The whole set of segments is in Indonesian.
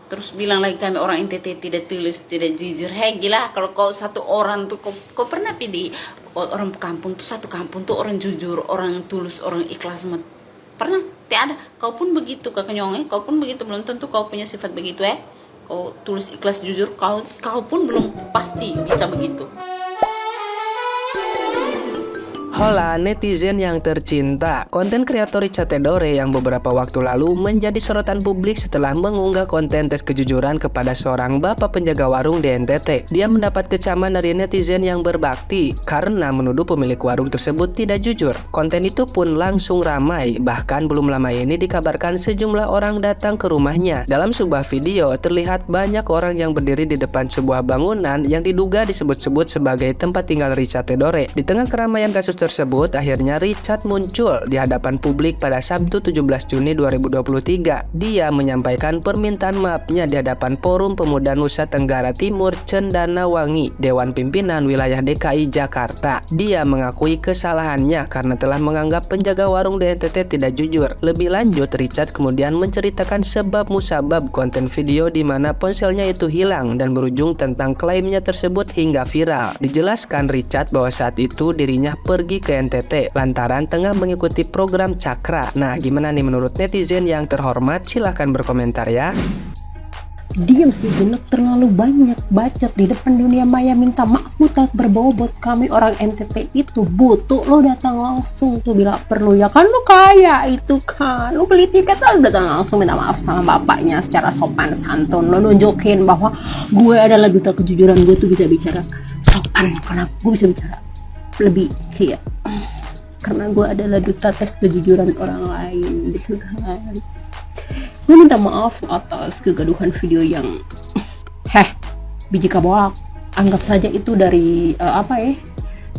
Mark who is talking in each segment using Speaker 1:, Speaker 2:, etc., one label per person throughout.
Speaker 1: terus bilang lagi kami orang NTT tidak tulus, tidak jujur. Hei gila, kalau kau satu orang tuh, kau pernah pilih orang kampung tuh, satu kampung tuh orang jujur, orang tulus, orang ikhlas banget. Pernah? Tidak ada. Kau pun begitu kakak Nyong, kau pun begitu, belum tentu kau punya sifat begitu kau tulus, ikhlas, jujur, kau pun belum pasti bisa begitu.
Speaker 2: Hola netizen yang tercinta, konten kreator Richard Theodore yang beberapa waktu lalu menjadi sorotan publik setelah mengunggah konten tes kejujuran kepada seorang bapak penjaga warung di NTT. Dia mendapat kecaman dari netizen yang berbakti karena menuduh pemilik warung tersebut tidak jujur. Konten itu pun langsung ramai, bahkan belum lama ini dikabarkan sejumlah orang datang ke rumahnya. Dalam sebuah video terlihat banyak orang yang berdiri di depan sebuah bangunan yang diduga disebut-sebut sebagai tempat tinggal Richard Theodore. Di tengah keramaian kasus tersebut, akhirnya Richard muncul di hadapan publik pada Sabtu 17 Juni 2023. Dia menyampaikan permintaan maafnya di hadapan Forum Pemuda Nusa Tenggara Timur Cendanawangi, Dewan Pimpinan Wilayah DKI Jakarta. Dia mengakui kesalahannya karena telah menganggap penjaga warung di NTT tidak jujur. Lebih lanjut, Richard kemudian menceritakan sebab musabab konten video di mana ponselnya itu hilang dan berujung tentang klaimnya tersebut hingga viral. Dijelaskan Richard bahwa saat itu dirinya pergi ke NTT lantaran tengah mengikuti program Cakra. Nah, gimana nih menurut netizen yang terhormat? Silahkan berkomentar ya.
Speaker 3: Diam sejenak, terlalu banyak bacot di depan dunia maya. Minta maaf tak berbobot. Kami orang NTT itu butuh lo datang langsung tuh bila perlu, ya kan lo kaya itu kan, lo beli tiket lo datang langsung minta maaf sama bapaknya secara sopan santun. Lo nunjukin bahwa gue adalah duta kejujuran, gue tuh bisa bicara sopan. Kenapa gue bisa bicara lebih kayak, karena gue adalah duta tes kejujuran orang lain gitu kan. Gue minta maaf atas kegaduhan video yang biji kabolak. Anggap saja itu dari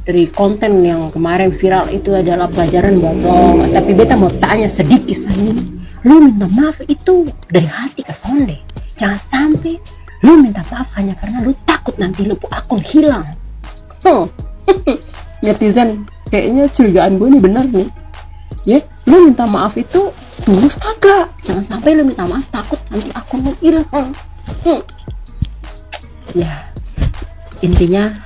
Speaker 3: dari konten yang kemarin viral itu adalah pelajaran buat lo. Tapi beta mau tanya sedikit saja, lu minta maaf itu dari hati ke sonde? Jangan sampai lu minta maaf hanya karena lu takut nanti lu akun hilang. Netizen, kayaknya curigaan gue nih bener nih. Lu minta maaf itu tulus kagak? Jangan sampai lu minta maaf takut nanti akun lu hilang. Ya, intinya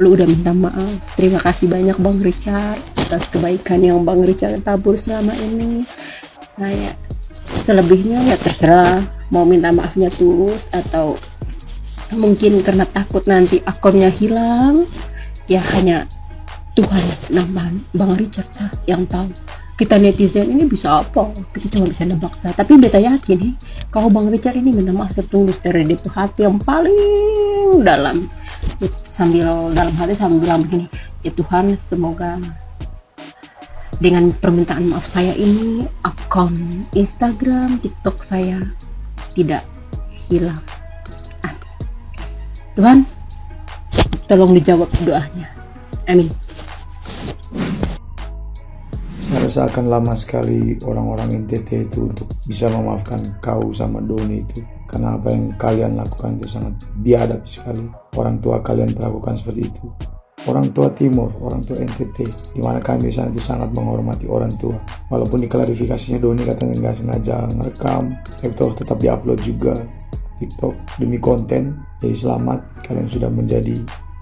Speaker 3: lu udah minta maaf. Terima kasih banyak Bang Richard atas kebaikan yang Bang Richard tabur selama ini. Nah ya, selebihnya ya terserah, mau minta maafnya tulus atau mungkin karena takut nanti akunnya hilang. Ya hanya Tuhan nambahan Bang Richard yang tahu. Kita netizen ini bisa apa? Kita cuma bisa nebak saja. Tapi beta yakin kalau Bang Richard ini minta maaf setulus dari hati yang paling dalam. Sambil dalam hati sambil bilang begini, ya Tuhan, semoga dengan permintaan maaf saya ini akun Instagram, TikTok saya tidak hilang. Amin. Tuhan, tolong dijawab doanya. Amin.
Speaker 4: Saya rasa akan lama sekali orang-orang NTT itu untuk bisa memaafkan kau sama Doni itu, karena apa yang kalian lakukan itu sangat biadab sekali. Orang tua kalian melakukan seperti itu. Orang tua Timur, orang tua NTT, di mana kami di sana itu sangat menghormati orang tua. Walaupun di klarifikasinya Doni katanya nggak sengaja ngerekam, tapi tetap diupload juga TikTok demi konten. Jadi selamat, kalian sudah menjadi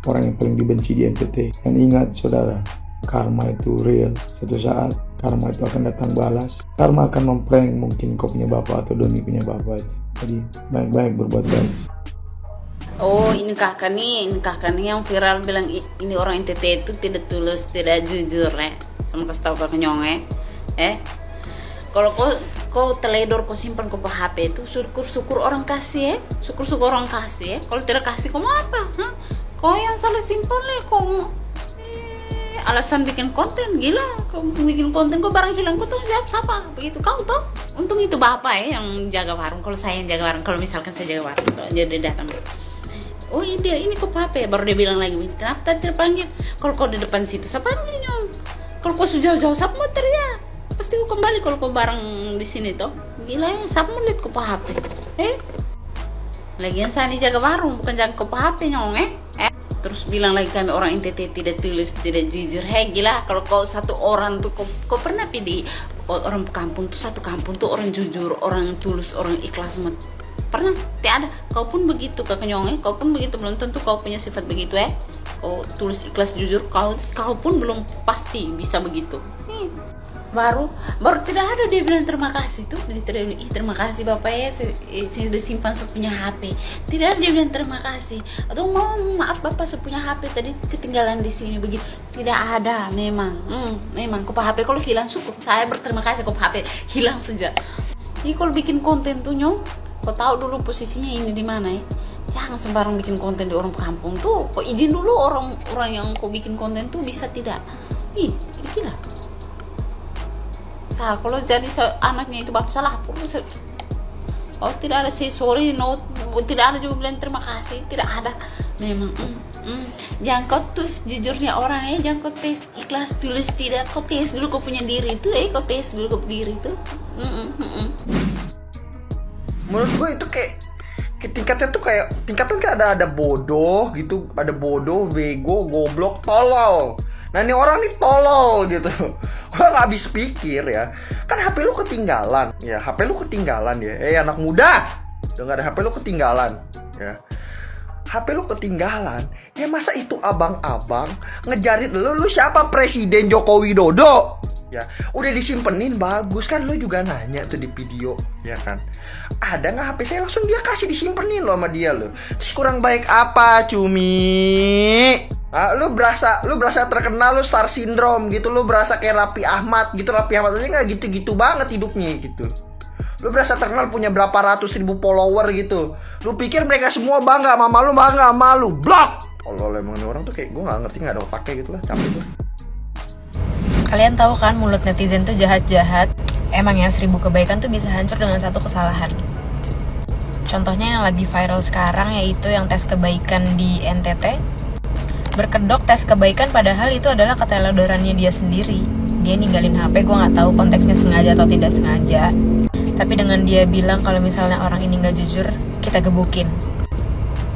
Speaker 4: orang yang paling dibenci di NTT. Dan ingat saudara, karma itu real. Satu saat karma itu akan datang balas. Karma akan memprank mungkin kau punya bapak atau Doni punya bapak itu. Jadi baik-baik berbuat baik.
Speaker 1: Oh, ini kakak nih yang viral bilang ini orang NTT itu tidak tulus, tidak jujur sama kasih tahu kakak Nyong kalau kau teledor, kau simpan kau HP itu syukur orang kasih syukur orang kasih kalau tidak kasih kau mau apa? Kau yang salah simpan kau alasan bikin konten, gila. Kau bikin konten, kau barang hilang, kau tanggung jawab siapa? Begitu kau toh. Untung itu bapak yang jaga warung. Kalau saya yang jaga warung, kalau misalkan saya jaga warung, jadi datang. Oh ini kok HP, baru dia bilang lagi, kenapa tadi terpanggil? Kalau kau di depan situ, siapa yang Nyong? Kalau kau sudah jauh, siapa mau teriak? Pasti kau kembali kalau kau bareng di sini toh. Gila siapa mau lihat kau HP? Lagian saya jaga warung, bukan jaga kau HP Nyong Terus bilang lagi kami orang NTT tidak tulus, tidak jujur. Hei gila, kalau kau satu orang tuh, kau pernah pilih orang kampung tuh, satu kampung tuh orang jujur, orang tulus, orang ikhlas banget. Pernah? Tidak ada. Kau pun begitu Kak Kenyong, kau pun begitu, belum tentu kau punya sifat begitu kau tulis ikhlas jujur, kau pun belum pasti bisa begitu. Baru tidak ada dia bilang terima kasih tuh, dia tidak bilang, terima kasih Bapak ya, saya sudah simpan saya punya HP. Tidak ada dia bilang terima kasih atau maaf Bapak saya punya HP tadi ketinggalan di sini begitu. Tidak ada. Memang kau HP kalau hilang syukur saya berterima kasih, kau HP hilang saja. Jadi kalau bikin konten tuh Nyong, kau tahu dulu posisinya ini di mana ya. Jangan sembarang bikin konten di orang kampung tuh. Kau izin dulu orang yang kau bikin konten tuh bisa tidak. Gila. Kalau jadi anaknya itu bapak salah, tidak ada say sorry, tidak ada juga bilang terima kasih, tidak ada. Memang jangan kau tulis jujurnya orang jangan kau tes ikhlas tulis tidak, kau tes dulu kau punya diri itu kau tes dulu kau diri itu.
Speaker 5: Menurut gue itu kayak tingkatnya tuh kayak ada bodoh gitu, ada bodoh, bego, goblok, tolol. Nah ini orang nih tolol gitu. Gue gak habis pikir ya. Kan HP lu ketinggalan ya. HP lu ketinggalan ya. Anak muda, udah gak ada HP lu ketinggalan ya. HP lu ketinggalan. Ya masa itu abang-abang ngejarit lu siapa? Presiden Joko Widodo ya. Udah disimpenin bagus kan. Lu juga nanya tuh di video ya kan, ada gak HP saya? Langsung dia kasih disimpenin lo sama dia lo. Terus kurang baik apa Cumi? Lu berasa terkenal, lu star syndrome gitu, lu berasa kayak Raffi Ahmad gitu. Raffi Ahmad aja nggak gitu-gitu banget hidupnya gitu. Lu berasa terkenal punya berapa ratus ribu follower gitu. Lu pikir mereka semua bangga sama lu, bangga sama lu, blok. Allah, emang ini orang tuh kayak gue nggak ngerti, nggak ada otaknya gitu lah, capek gue.
Speaker 6: Kalian tahu kan mulut netizen tuh jahat-jahat. Emang ya 1000 kebaikan tuh bisa hancur dengan satu kesalahan. Contohnya yang lagi viral sekarang yaitu yang tes kebaikan di NTT. Berkedok tes kebaikan padahal itu adalah keteledorannya dia sendiri. Dia ninggalin HP, gue gak tahu konteksnya sengaja atau tidak sengaja. Tapi dengan dia bilang kalau misalnya orang ini gak jujur, kita gebukin.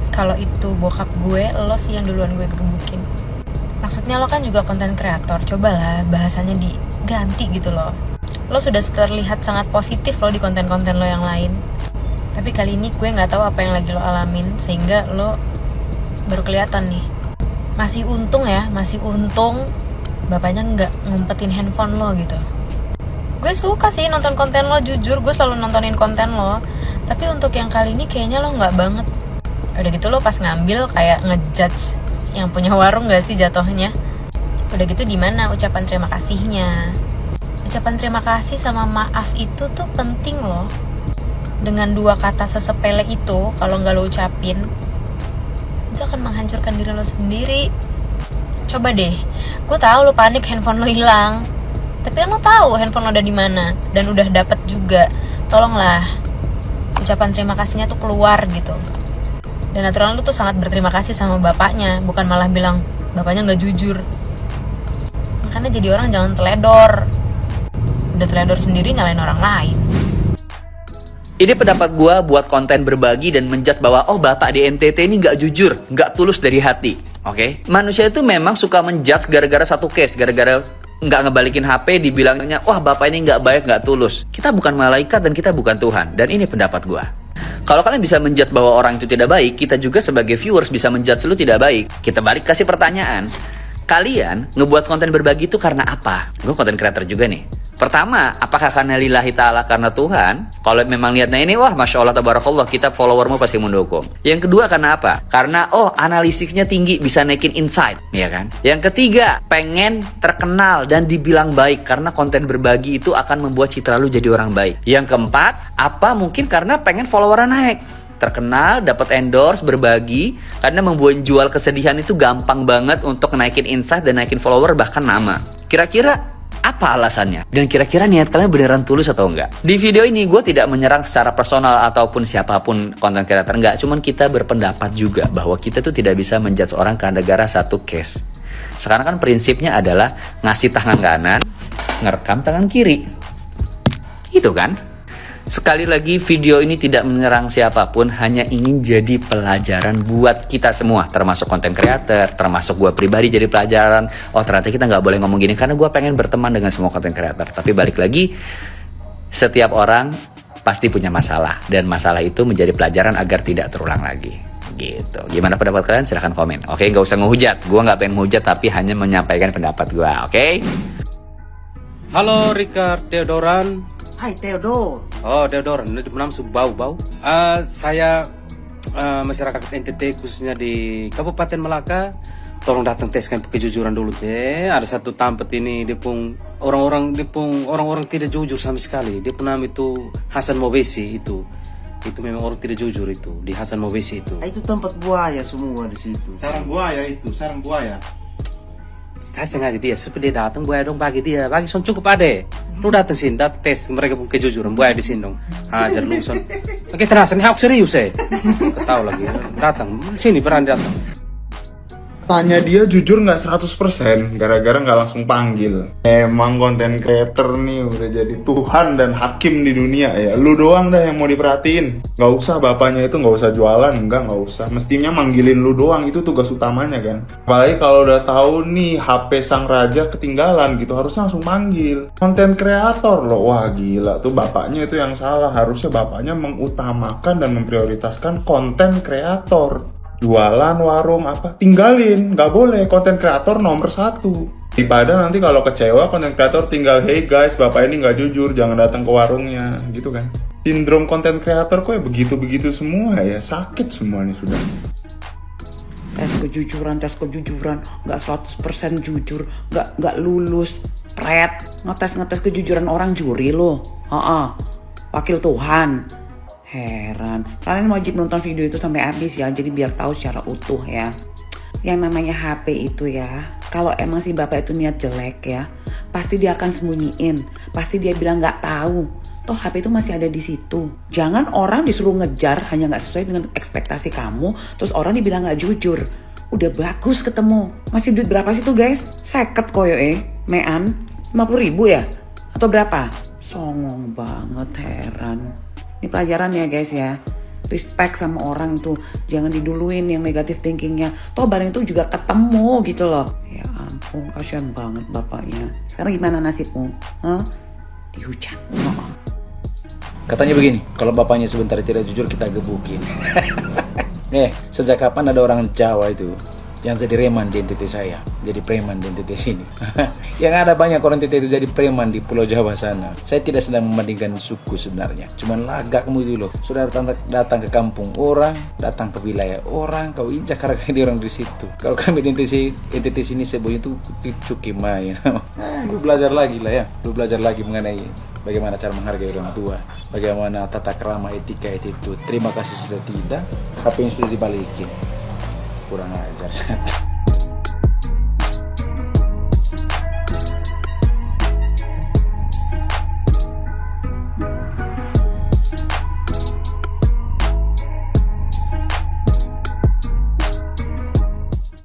Speaker 6: Kalau itu bokap gue, lo sih yang duluan gue gebukin. Maksudnya lo kan juga konten kreator, cobalah bahasanya diganti gitu loh. Lo sudah terlihat sangat positif lo di konten-konten lo yang lain. Tapi kali ini gue gak tahu apa yang lagi lo alamin, sehingga lo baru kelihatan nih. Masih untung bapaknya nggak ngumpetin handphone lo gitu. Gue suka sih nonton konten lo, jujur gue selalu nontonin konten lo. Tapi untuk yang kali ini kayaknya lo nggak banget. Udah gitu lo pas ngambil kayak ngejudge yang punya warung nggak sih jatuhnya. Udah gitu di mana ucapan terima kasihnya? Ucapan terima kasih sama maaf itu tuh penting loh. Dengan 2 kata sesepele itu kalau nggak lo ucapin, itu akan menghancurkan diri lo sendiri. Coba deh, gue tahu lo panik handphone lo hilang, tapi kan lo tahu handphone lo ada di mana dan udah dapet juga. Tolonglah ucapan terima kasihnya tuh keluar gitu. Dan aturan lo tuh sangat berterima kasih sama bapaknya, bukan malah bilang bapaknya nggak jujur. Makanya jadi orang jangan teledor. Udah teledor sendiri nyalain orang lain.
Speaker 7: Ini pendapat gue buat konten berbagi dan menjudge bahwa bapak di NTT ini nggak jujur, nggak tulus dari hati. Oke? Manusia itu memang suka menjudge gara-gara satu case, gara-gara nggak ngebalikin HP dibilangnya, wah bapak ini nggak baik, nggak tulus. Kita bukan malaikat dan kita bukan Tuhan. Dan ini pendapat gue. Kalau kalian bisa menjudge bahwa orang itu tidak baik, kita juga sebagai viewers bisa menjudge lu tidak baik. Kita balik kasih pertanyaan. Kalian ngebuat konten berbagi itu karena apa? Gue konten creator juga nih. Pertama, apakah karena lillahi ta'ala, karena Tuhan? Kalau memang niatnya ini, wah Masya Allah, Tabarakallah, kita followermu pasti mendukung. Yang kedua, karena apa? Karena, analisisnya tinggi, bisa naikin insight, ya kan? Yang ketiga, pengen terkenal dan dibilang baik, karena konten berbagi itu akan membuat citra lu jadi orang baik. Yang keempat, apa mungkin karena pengen followernya naik? Terkenal, dapat endorse, berbagi, karena membuat jual kesedihan itu gampang banget untuk naikin insight dan naikin follower, bahkan nama. Kira-kira apa alasannya? Dan kira-kira niat kalian beneran tulus atau enggak? Di video ini gue tidak menyerang secara personal ataupun siapapun konten creator, enggak. Cuman kita berpendapat juga bahwa kita tuh tidak bisa menjudge orang karena gara satu case. Sekarang kan prinsipnya adalah ngasih tangan kanan, ngerekam tangan kiri. Itu kan? Sekali lagi, video ini tidak menyerang siapapun, hanya ingin jadi pelajaran buat kita semua, termasuk konten creator, termasuk gue pribadi jadi pelajaran. Ternyata kita nggak boleh ngomong gini, karena gue pengen berteman dengan semua konten creator. Tapi balik lagi, setiap orang pasti punya masalah. Dan masalah itu menjadi pelajaran agar tidak terulang lagi. Gitu. Gimana pendapat kalian? Silahkan komen. Oke, gak usah ngehujat. Gue gak pengen ngehujat, tapi hanya menyampaikan pendapat gue. Oke?
Speaker 8: Halo Ricard Theodoran.
Speaker 9: Hai Theodor.
Speaker 8: Oh Theodoran, ini bernama bau-bau. Saya masyarakat NTT khususnya di Kabupaten Malaka. Tolong datang teskan kejujuran dulu teh. Ada satu tempat ini dia pun orang-orang tidak jujur sama sekali. Dia pun nama itu Hasan Mobesi itu. Itu memang orang tidak jujur itu di Hasan Mobesi itu.
Speaker 9: Itu tempat buaya semua di situ.
Speaker 10: Sarang buaya itu, sarang buaya.
Speaker 8: Saya sengaja dia supaya dia datang buaya dong bagi son cukup ade. Lu datang sini, datang tes mereka pun kejujuran buaya di sini dong. Hajar lu son. Oke terasa nih aku serius ketahu lagi datang sini berani datang.
Speaker 4: Tanya dia jujur nggak 100% gara-gara nggak langsung panggil. Emang konten creator nih udah jadi Tuhan dan hakim di dunia ya. Lu doang dah yang mau diperhatiin. Nggak usah bapaknya itu nggak usah jualan, nggak usah. Mestinya manggilin lu doang, itu tugas utamanya kan. Apalagi kalau udah tahu nih HP sang raja ketinggalan gitu, harusnya langsung manggil. Konten kreator loh, wah gila tuh bapaknya itu yang salah. Harusnya bapaknya mengutamakan dan memprioritaskan konten kreator. Jualan warung apa tinggalin, nggak boleh. Konten kreator nomor 1. Daripada nanti kalau kecewa konten kreator tinggal hey guys bapak ini nggak jujur jangan datang ke warungnya gitu kan. Sindrom konten kreator kok ya begitu semua ya, sakit semua nih sudah.
Speaker 11: tes kejujuran nggak 100% jujur, nggak lulus ngetes kejujuran orang juri loh. Wakil Tuhan. Heran, kalian wajib nonton video itu sampai habis ya, jadi biar tahu secara utuh ya. Yang namanya HP itu ya, kalau emang si bapak itu niat jelek ya, pasti dia akan sembunyiin, pasti dia bilang nggak tahu. Toh HP itu masih ada di situ. Jangan orang disuruh ngejar hanya nggak sesuai dengan ekspektasi kamu, terus orang dibilang nggak jujur. Udah bagus ketemu, masih duit berapa sih tuh guys? 50 koyo mean 50.000 ya? Atau berapa? Songong banget, heran. Ini pelajaran ya guys ya. Respect sama orang tuh, jangan diduluin yang negatif thinkingnya. Toh barang itu juga ketemu gitu loh. Ya ampun, kasihan banget bapaknya. Sekarang gimana nasibmu? Dihujat.
Speaker 12: Katanya begini, kalau bapaknya sebentar tidak jujur kita gebukin. Sejak kapan ada orang Jawa itu yang jadi reman di NTT saya, jadi preman di NTT sini. Yang ada banyak orang NTT itu jadi preman di Pulau Jawa sana. Saya tidak sedang membandingkan suku sebenarnya, cuman lagak kamu dulu. Sudah datang ke kampung orang, datang ke wilayah orang, kau injak harga di orang di situ. Kalau kami di NTT sini sebutnya itu cuki main. Lu belajar lagi lah ya, lu belajar lagi mengenai bagaimana cara menghargai orang tua, bagaimana tata krama, etika itu. Terima kasih sudah tidak, HP yang sudah dibalikin. Kurang ajar.